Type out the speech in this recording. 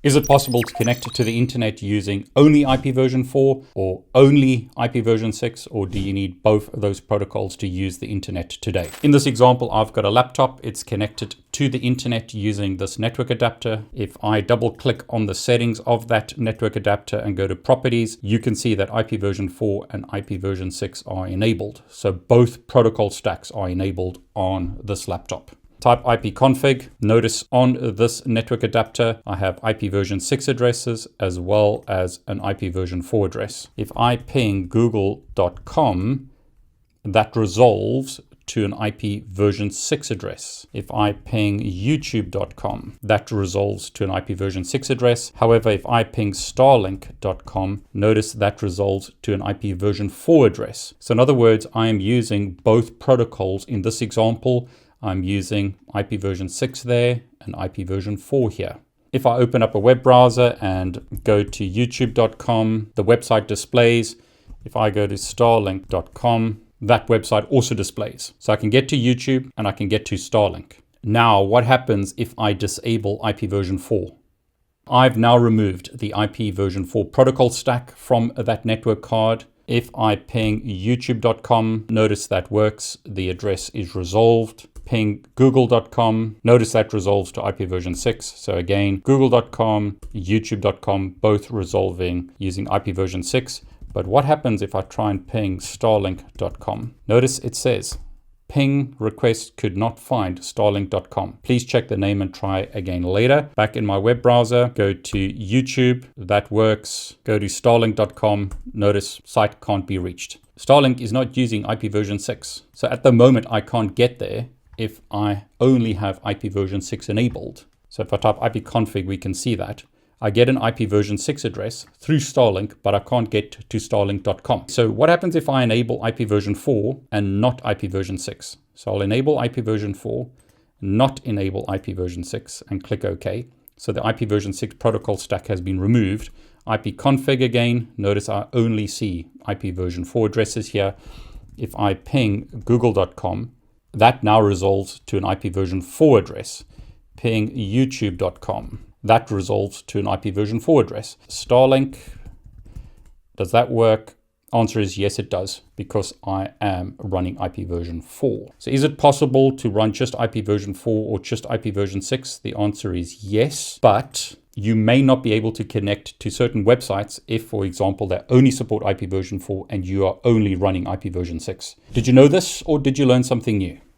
Is it possible to connect to the internet using only IP version 4 or only IP version 6, or do you need both of those protocols to use the internet today? In this example, I've got a laptop. It's connected to the internet using this network adapter. If I double click on the settings of that network adapter and go to properties, you can see that IP version 4 and IP version 6 are enabled. So both protocol stacks are enabled on this laptop. Type ipconfig. Notice on this network adapter, I have IP version 6 addresses as well as an IP version 4 address. If I ping google.com, that resolves to an IP version 6 address. If I ping youtube.com, that resolves to an IP version 6 address. However, if I ping starlink.com, notice that resolves to an IP version 4 address. So in other words, I am using both protocols in this example. I'm using IP version 6 there and IP version 4 here. If I open up a web browser and go to youtube.com, the website displays. If I go to starlink.com, that website also displays. So I can get to YouTube and I can get to Starlink. Now, what happens if I disable IP version 4? I've now removed the IP version 4 protocol stack from that network card. If I ping youtube.com, notice that works. The address is resolved. Ping google.com, notice that resolves to IP version 6. So again, google.com, youtube.com, both resolving using IP version 6. But what happens if I try and ping starlink.com? Notice it says, ping request could not find starlink.com. Please check the name and try again later. Back in my web browser, go to YouTube, that works. Go to starlink.com, notice site can't be reached. Starlink is not using IP version 6. So at the moment, I can't get there if I only have IP version 6 enabled. So if I type ipconfig, we can see that. I get an IP version 6 address through Starlink, but I can't get to starlink.com. So what happens if I enable IP version 4 and not IP version 6? So I'll enable IP version 4, not enable IP version 6, and click OK. So the IP version 6 protocol stack has been removed. ipconfig again, notice I only see IP version 4 addresses here. If I ping google.com, that now resolves to an IP version 4 address. Ping youtube.com. That resolves to an IP version 4 address. Starlink, does that work? Answer is yes, it does, because I am running IP version 4. So is it possible to run just IP version 4 or just IP version 6? The answer is yes, but you may not be able to connect to certain websites if, for example, they only support IP version 4 and you are only running IP version 6. Did you know this, or did you learn something new?